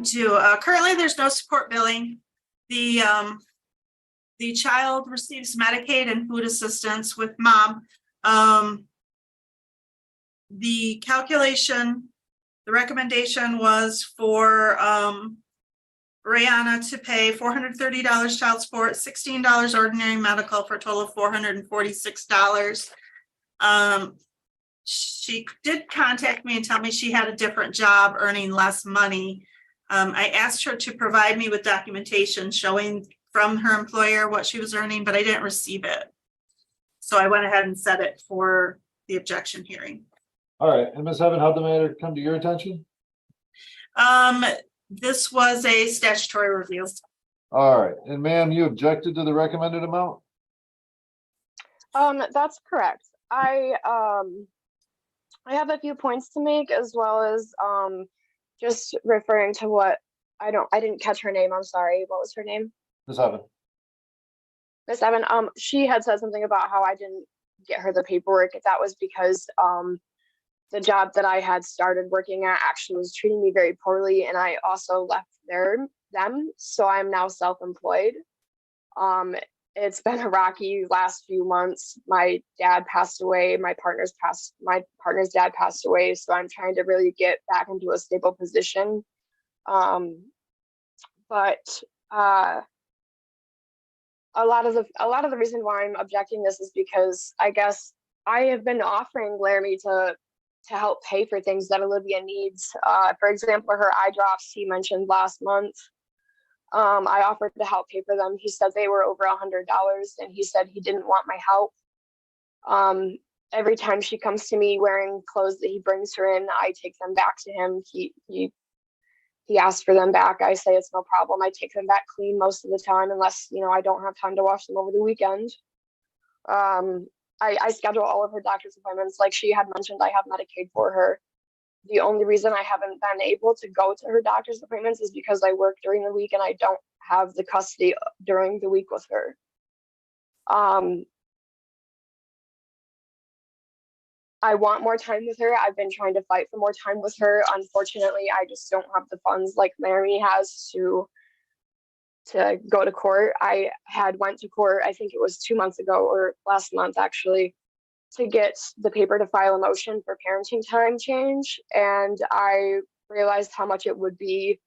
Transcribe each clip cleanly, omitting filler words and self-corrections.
do. Currently, there's no support billing. The child receives Medicaid and food assistance with mom. The calculation, the recommendation was for Brianna to pay $430 child support, $16 ordinary medical, for a total of $446. She did contact me and tell me she had a different job earning less money. I asked her to provide me with documentation showing from her employer what she was earning, but I didn't receive it. So I went ahead and set it for the objection hearing. All right, and Ms. Evan, how'd the matter come to your attention? This was a statutory review. All right, and ma'am, you objected to the recommended amount? That's correct. I have a few points to make, as well as just referring to what I didn't catch her name. I'm sorry. What was her name? Ms. Evan. Miss Evan. She had said something about how I didn't get her the paperwork. That was because the job that I had started working at actually was treating me very poorly, and I also left them. So I'm now self-employed. It's been a rocky last few months. My dad passed away. My partner's dad passed away. So I'm trying to really get back into a stable position. But a lot of the reason why I'm objecting this is because I guess I have been offering Laramie to help pay for things that Olivia needs. For example, her eye drops he mentioned last month. I offered to help pay for them. He said they were over $100, and he said he didn't want my help. Every time she comes to me wearing clothes that he brings her in, I take them back to him. He asked for them back. I say it's no problem. I take them back clean most of the time, unless I don't have time to wash them over the weekend. I schedule all of her doctor's appointments. Like she had mentioned, I have Medicaid for her. The only reason I haven't been able to go to her doctor's appointments is because I work during the week and I don't have the custody during the week with her. I want more time with her. I've been trying to fight for more time with her. Unfortunately, I just don't have the funds like Laramie has to go to court. I had went to court, I think it was 2 months ago or last month actually, to get the paper to file a motion for parenting time change. And I realized how much it would be.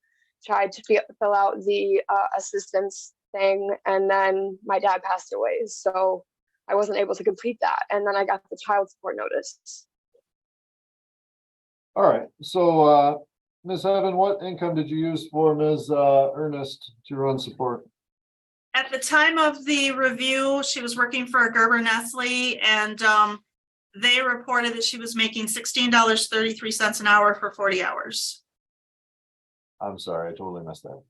Tried to fill out the assistance thing, and then my dad passed away. So I wasn't able to complete that. And then I got the child support notice. All right, so Ms. Evan, what income did you use for Ms. Ernest to run support? At the time of the review, she was working for Gerber Nestle, and they reported that she was making $16.33 an hour for 40 hours. I'm sorry, I totally missed that.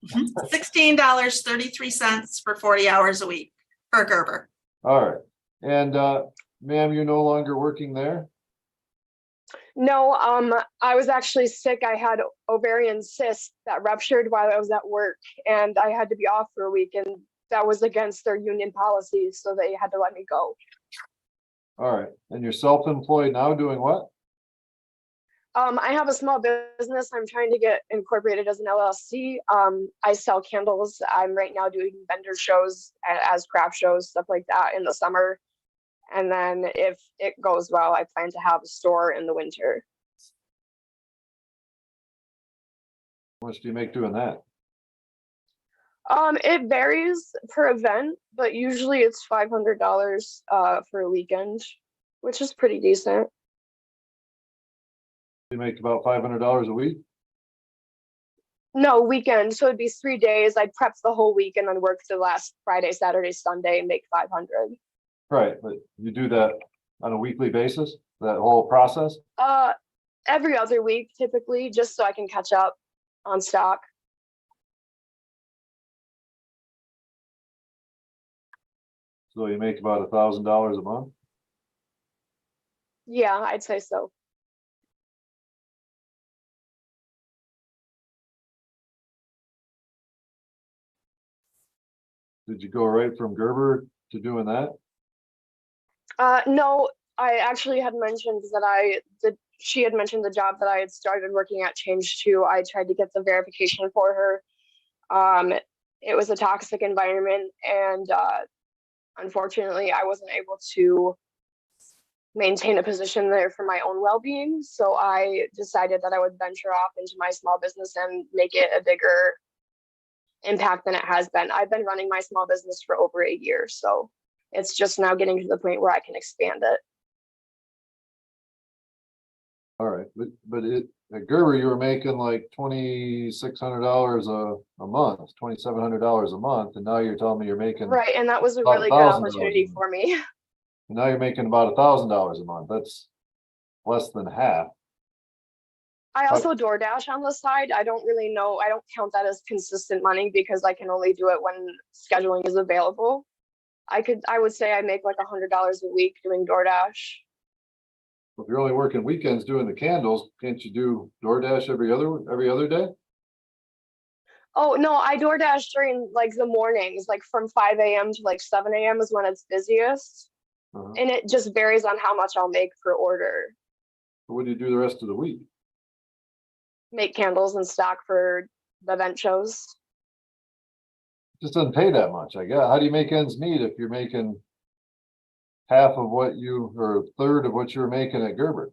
$16.33 for 40 hours a week for Gerber. All right, and ma'am, you're no longer working there? No, I was actually sick. I had ovarian cyst that ruptured while I was at work, and I had to be off for a week, and that was against their union policy, so they had to let me go. All right, and you're self-employed now doing what? I have a small business. I'm trying to get incorporated as an LLC. I sell candles. I'm right now doing vendor shows as craft shows, stuff like that in the summer. And then if it goes well, I plan to have a store in the winter. How much do you make doing that? It varies per event, but usually it's $500 for a weekend, which is pretty decent. You make about $500 a week? No, weekend. So it'd be 3 days. I'd prep the whole week and then work the last Friday, Saturday, Sunday and make 500. Right, but you do that on a weekly basis, that whole process? Every other week, typically, just so I can catch up on stock. So you make about $1,000 a month? Yeah, I'd say so. Did you go right from Gerber to doing that? No, I actually had mentioned that she had mentioned the job that I had started working at changed to, I tried to get the verification for her. It was a toxic environment, and unfortunately, I wasn't able to maintain a position there for my own well-being. So I decided that I would venture off into my small business and make it a bigger impact than it has been. I've been running my small business for over 8 years, so it's just now getting to the point where I can expand it. All right, but at Gerber, you were making like $2,600 a month, $2,700 a month, and now you're telling me you're making. Right, and that was a About really good $1,000 opportunity a month. for me. Now you're making about $1,000 a month. That's less than half. I also DoorDash on the side. I don't really know. I don't count that as consistent money because I can only do it when scheduling is available. I would say I make like $100 a week doing DoorDash. If you're only working weekends doing the candles, can't you do DoorDash every other day? Oh no, I DoorDash during like the mornings, like from 5 a.m. to like 7 a.m. is when it's busiest. And it just varies on how much I'll make per order. What do you do the rest of the week? Make candles and stock for the event shows. Just doesn't pay that much, I guess. How do you make ends meet if you're making half of what you, or a third of what you were making at Gerber?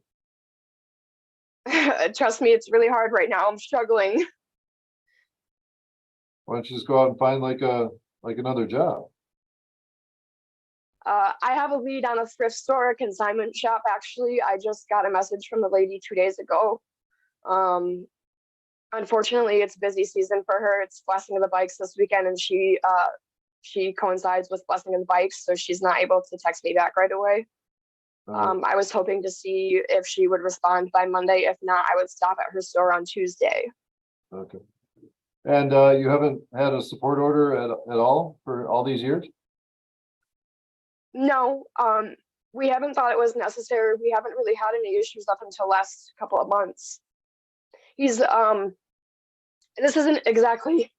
Trust me, it's really hard right now. I'm struggling. Why don't you just go out and find like another job? I have a lead on a thrift store, a consignment shop. Actually, I just got a message from the lady 2 days ago. Unfortunately, it's busy season for her. It's Blessing of the Bikes this weekend, and she coincides with Blessing of the Bikes, so she's not able to text me back right away. I was hoping to see if she would respond by Monday. If not, I would stop at her store on Tuesday. Okay. And you haven't had a support order at all for all these years? No, we haven't thought it was necessary. We haven't really had any issues up until last couple of months. He's this isn't exactly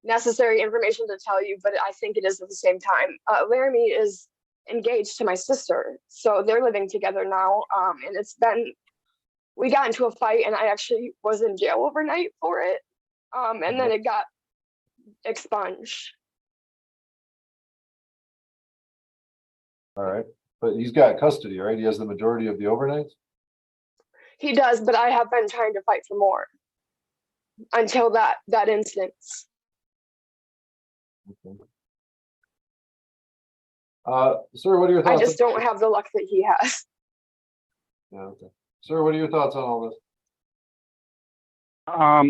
necessary information to tell you, but I think it is at the same time. Laramie is engaged to my sister, so they're living together now. And we got into a fight, and I actually was in jail overnight for it. And then it got expunged. All right, but he's got custody, right? He has the majority of the overnights? He does, but I have been trying to fight for more until that instance. Okay. Sir, what are your thoughts? I just don't have the luck that he has. Yeah, okay. Sir, what are your thoughts on all this?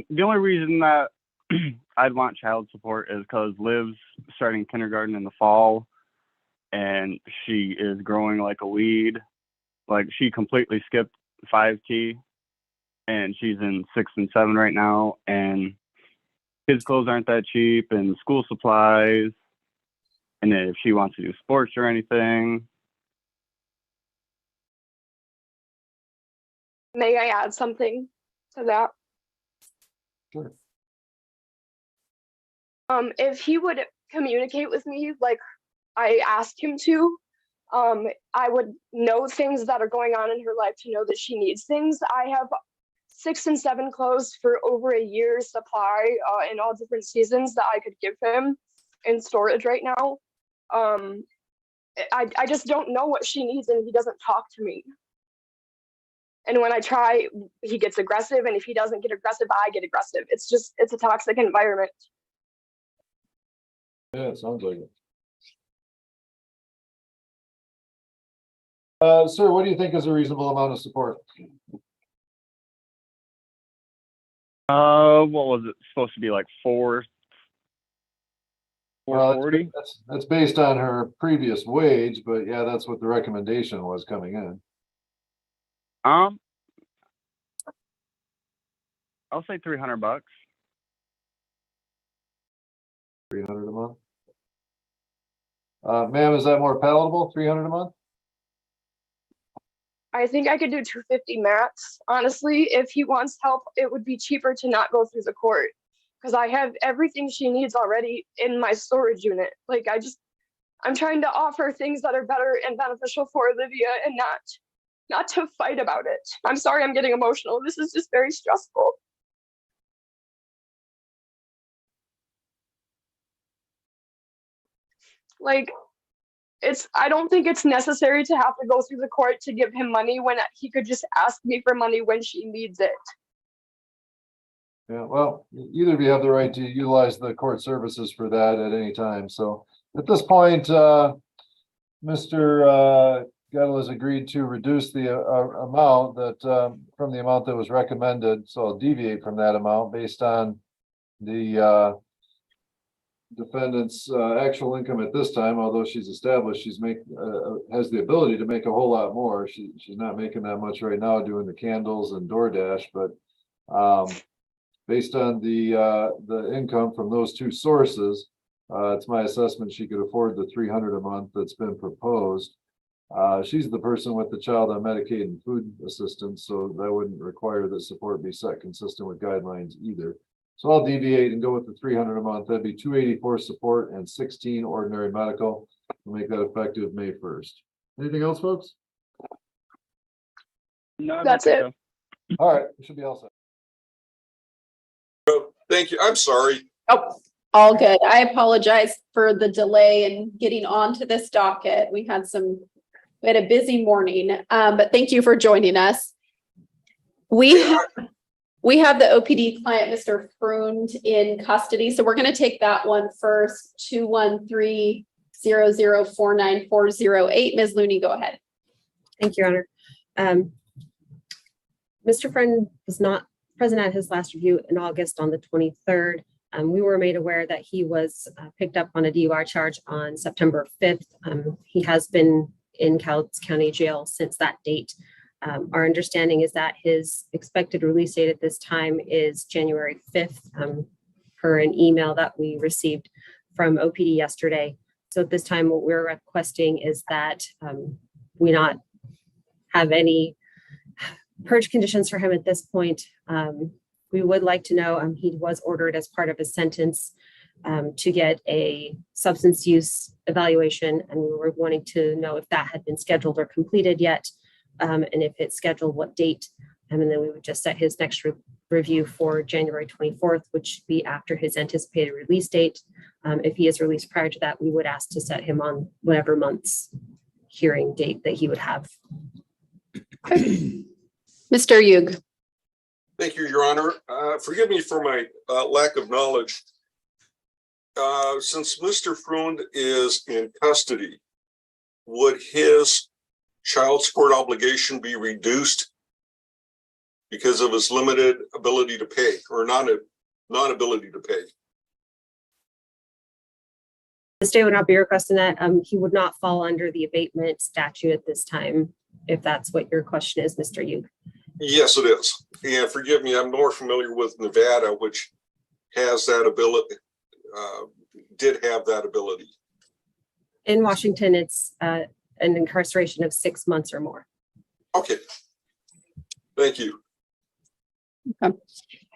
The only reason that I'd want child support is because Liv's starting kindergarten in the fall, and she is growing like a weed. Like, she completely skipped 5T, and she's in 6 and 7 right now, and kids' clothes aren't that cheap, and school supplies, and if she wants to do sports or anything. May I add something to that? Sure. If he would communicate with me like I asked him to, I would know things that are going on in her life to know that she needs things. I have 6 and 7 clothes for over a year's supply in all different seasons that I could give him in storage right now. I just don't know what she needs, and he doesn't talk to me. And when I try, he gets aggressive, and if he doesn't get aggressive, I get aggressive. It's a toxic environment. Yeah, it sounds like it. Sir, what do you think is a reasonable amount of support? What was it supposed to be, like 440? That's based on her previous wage, but yeah, that's what the recommendation was coming in. I'll say $300. 300 a month. Ma'am, is that more palatable? 300 a month? I think I could do 250 max. Honestly, if he wants help, it would be cheaper to not go through the court because I have everything she needs already in my storage unit. Like, I'm trying to offer things that are better and beneficial for Olivia and not not to fight about it. I'm sorry I'm getting emotional. This is just very stressful. Like, I don't think it's necessary to have to go through the court to give him money when he could just ask me for money when she needs it. Yeah, well, either of you have the right to utilize the court services for that at any time. So at this point, Mr. Gettle has agreed to reduce the amount that from the amount that was recommended. So I'll deviate from that amount based on the defendant's actual income at this time. Although she's established, she's has the ability to make a whole lot more. She's not making that much right now doing the candles and DoorDash, but based on the income from those two sources, it's my assessment she could afford the $300 a month that's been proposed. She's the person with the child on Medicaid and food assistance, so that wouldn't require that support be set consistent with guidelines either. So I'll deviate and go with the $300 a month. That'd be $284 support and $16 ordinary medical. We'll make that effective May 1st. Anything else, folks? No, That's it. so. All right, it should be all set. Thank you. I'm sorry. Oh, all good. I apologize for the delay in getting onto this docket. We had a busy morning, but thank you for joining us. We have the OPD client, Mr. Frund, in custody. So we're going to take that one first. 213-0049-408. Ms. Looney, go ahead. Thank you, Your Honor. Mr. Friend was not present at his last review in August on the 23rd. We were made aware that he was picked up on a DUI charge on September 5th. He has been in Cowlitz County Jail since that date. Our understanding is that his expected release date at this time is January 5th, per an email that we received from OPD yesterday. So at this time, what we're requesting is that we not have any purge conditions for him at this point. We would like to know, he was ordered as part of his sentence to get a substance use evaluation, and we were wanting to know if that had been scheduled or completed yet, and if it's scheduled, what date, and then we would just set his next review for January 24th, which would be after his anticipated release date. If he is released prior to that, we would ask to set him on whatever month's hearing date that he would have. Mr. Yug. Thank you, Your Honor. Forgive me for my lack of knowledge. Since Mr. Frund is in custody, would his child support obligation be reduced because of his limited ability to pay or non-ability to pay? The state would not be requesting that. He would not fall under the abatement statute at this time, if that's what your question is, Mr. Yug. Yes, it is. And forgive me, I'm more familiar with Nevada, which has that ability, did have that ability. In Washington, it's an incarceration of 6 months or more. Okay. Thank you. Okay.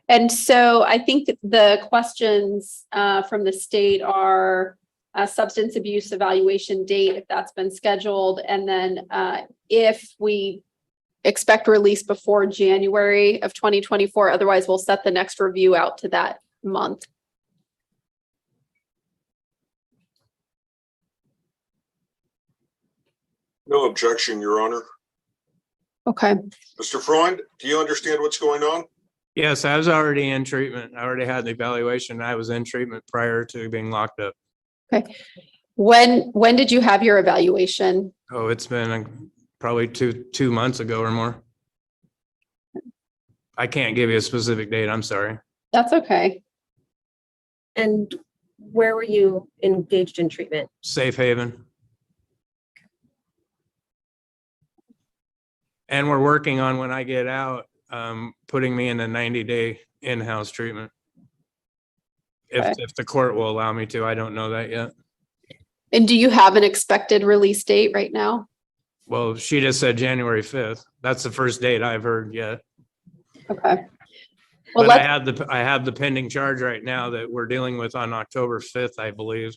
And so I think the questions from the state are a substance abuse evaluation date, if that's been scheduled, and then if we expect release before January of 2024. Otherwise, we'll set the next review out to that month. No objection, Your Honor. Okay. Mr. Freund, do you understand what's going on? Yes, I was already in treatment. I already had the evaluation. I was in treatment prior to being locked up. Okay. When did you have your evaluation? Oh, it's been probably two months ago or more. I can't give you a specific date. I'm sorry. That's okay. And where were you engaged in treatment? Safe haven. And we're working on, when I get out, putting me in a 90-day in-house treatment. If the court will allow me to, I don't know that yet. And do you have an expected release date right now? Well, she just said January 5th. That's the first date I've heard yet. Okay. Well, But I have the pending charge right now that we're dealing with on October 5th, I believe.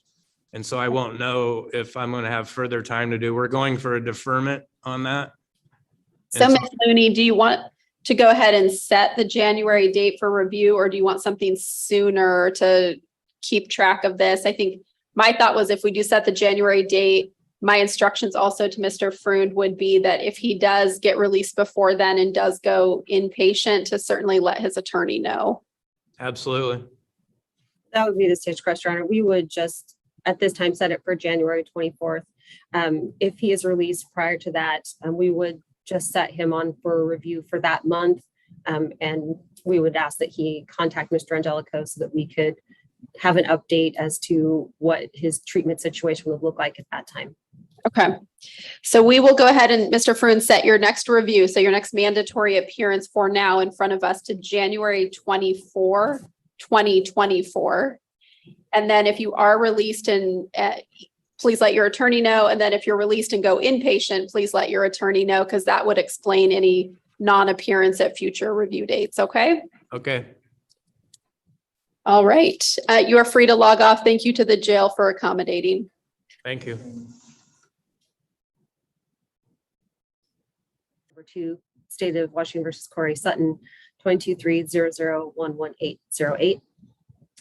And so I won't know if I'm going to have further time to do. We're going for a deferment on that. So And Ms. Looney, do you want to go ahead and set the January date for review, or do you want something sooner to keep track of this? I think my thought was if we do set the January date, my instructions also to Mr. Freund would be that if he does get released before then and does go inpatient, to certainly let his attorney know. Absolutely. That would be the stagecraft, Your Honor. We would just, at this time, set it for January 24th. If he is released prior to that, we would just set him on for a review for that month. And we would ask that he contact Mr. Angelico so that we could have an update as to what his treatment situation would look like at that time. Okay, so we will go ahead and Mr. Freund, set your next review. So your next mandatory appearance for now in front of us to January 24, 2024. And then if you are released and please let your attorney know. And then if you're released and go inpatient, please let your attorney know, because that would explain any non-appearance at future review dates. Okay. Okay. All right. You are free to log off. Thank you to the jail for accommodating. Thank you. Number 2, State of Washington versus Corey Sutton, 22300118808.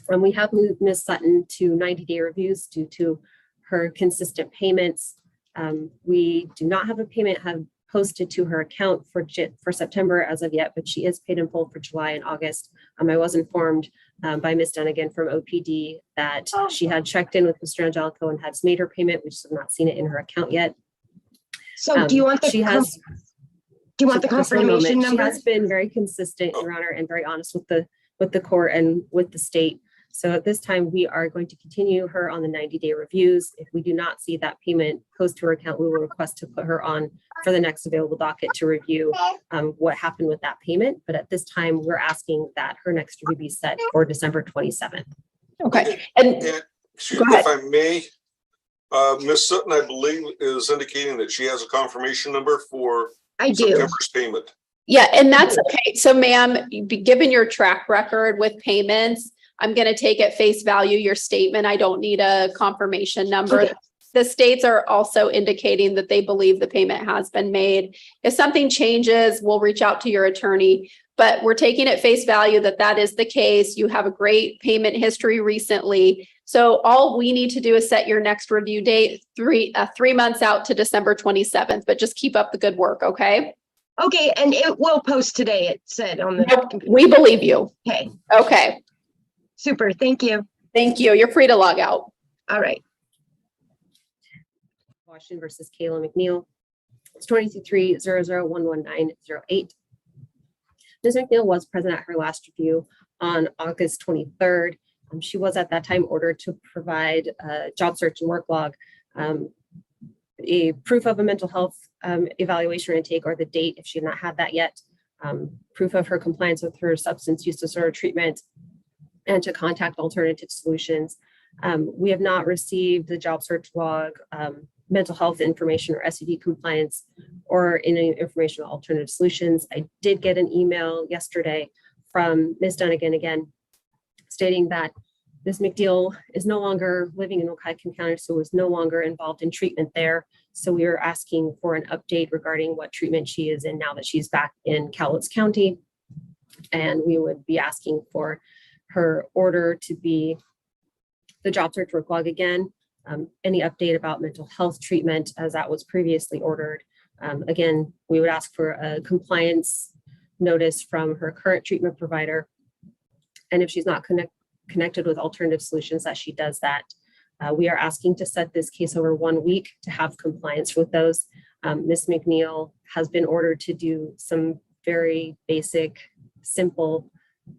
And we have moved Ms. Sutton to 90-day reviews due to her consistent payments. We do not have a payment posted to her account for September as of yet, but she is paid in full for July and August. I was informed by Ms. Dunnigan from OPD that she had checked in with Mr. Angelico and has made her payment. We just have not seen it in her account yet. So do you want the She has. do you want the Just one moment. confirmation number? She has been very consistent, Your Honor, and very honest with the court and with the state. So at this time, we are going to continue her on the 90-day reviews. If we do not see that payment post to her account, we will request to put her on for the next available docket to review what happened with that payment. But at this time, we're asking that her next review be set for December 27th. Okay. And Excuse Go me, if ahead. I may, Ms. Sutton, I believe, is indicating that she has a confirmation number for I do. September's payment. yeah, and that's okay. So ma'am, given your track record with payments, I'm going to take at face value your statement. I don't need a confirmation number. Okay. The states are also indicating that they believe the payment has been made. If something changes, we'll reach out to your attorney, but we're taking at face value that that is the case. You have a great payment history recently. So all we need to do is set your next review date 3 months out to December 27th, but just keep up the good work. Okay. Okay, and it will post today, it said on the Nope, computer. we believe you. Okay, Okay. super, thank you. Thank you. You're free to log out. All right. Washington versus Kayla McNeil. It's 22300119808. Ms. McNeil was present at her last review on August 23rd. She was at that time ordered to provide a job search and work log, a proof of a mental health evaluation or intake, or the date if she had not had that yet, proof of her compliance with her substance use disorder treatment, and to contact alternative solutions. We have not received the job search log, mental health information or SED compliance, or any information on alternative solutions. I did get an email yesterday from Ms. Dunnigan again, stating that Ms. McNeil is no longer living in Waukegan County, so is no longer involved in treatment there. So we are asking for an update regarding what treatment she is in now that she's back in Cowlitz County. And we would be asking for her order to be the job search work log again, any update about mental health treatment as that was previously ordered. Again, we would ask for a compliance notice from her current treatment provider. And if she's not connected with alternative solutions, that she does that. We are asking to set this case over 1 week to have compliance with those. Ms. McNeil has been ordered to do some very basic, simple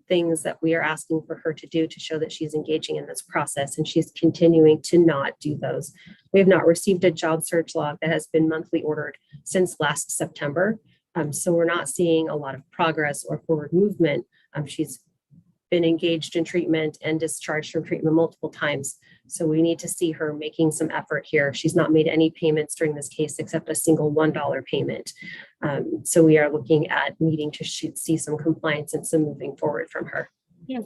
things that we are asking for her to do to show that she's engaging in this process, and she's continuing to not do those. We have not received a job search log that has been monthly ordered since last September. So we're not seeing a lot of progress or forward movement. She's been engaged in treatment and discharged from treatment multiple times. So we need to see her making some effort here. She's not made any payments during this case except a single $1 payment. So we are looking at needing to see some compliance and some moving forward from her. Yeah.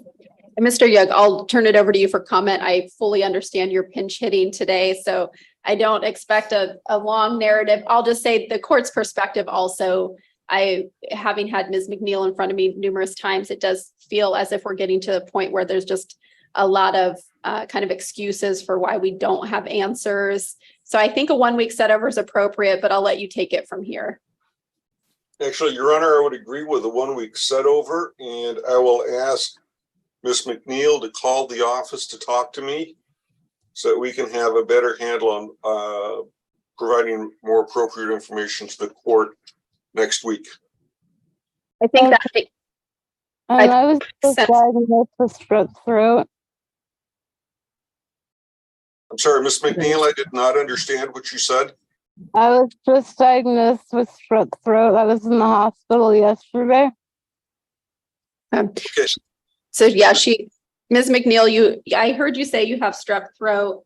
And Mr. Young, I'll turn it over to you for comment. I fully understand your pinch hitting today, so I don't expect a long narrative. I'll just say the court's perspective also having had Ms. McNeil in front of me numerous times, it does feel as if we're getting to the point where there's just a lot of kind of excuses for why we don't have answers. So I think a 1 week set over is appropriate, but I'll let you take it from here. Actually, Your Honor, I would agree with the 1 week set over, and I will ask Ms. McNeil to call the office to talk to me so that we can have a better handle on providing more appropriate information to the court next week. I think that I was just sense. diagnosed with strep throat. I'm sorry, Ms. McNeil, I did not understand what you said. I was just diagnosed with strep throat. I was in the hospital yesterday. Okay, So yeah, Ms. McNeil, I heard you say you have strep throat.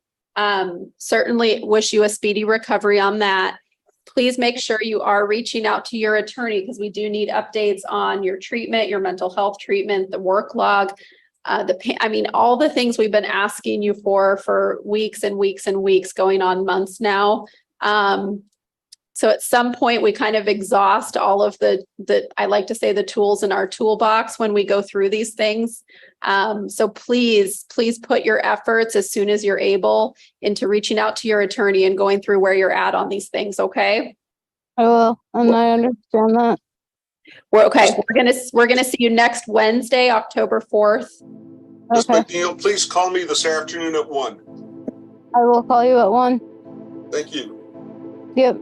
Certainly wish you a speedy recovery on that. Please make sure you are reaching out to your attorney because we do need updates on your treatment, your mental health treatment, the work log, all the things we've been asking you for weeks and weeks and weeks, going on months now. So at some point we kind of exhaust all of the I like to say the tools in our toolbox when we go through these things. So please put your efforts as soon as you're able into reaching out to your attorney and going through where you're at on these things. Okay. I will, and I understand that. We're gonna see you next Wednesday, October 4th. Ms. Okay, McNeil, please call me this afternoon at 1. I will call you at 1. Thank you. Yep.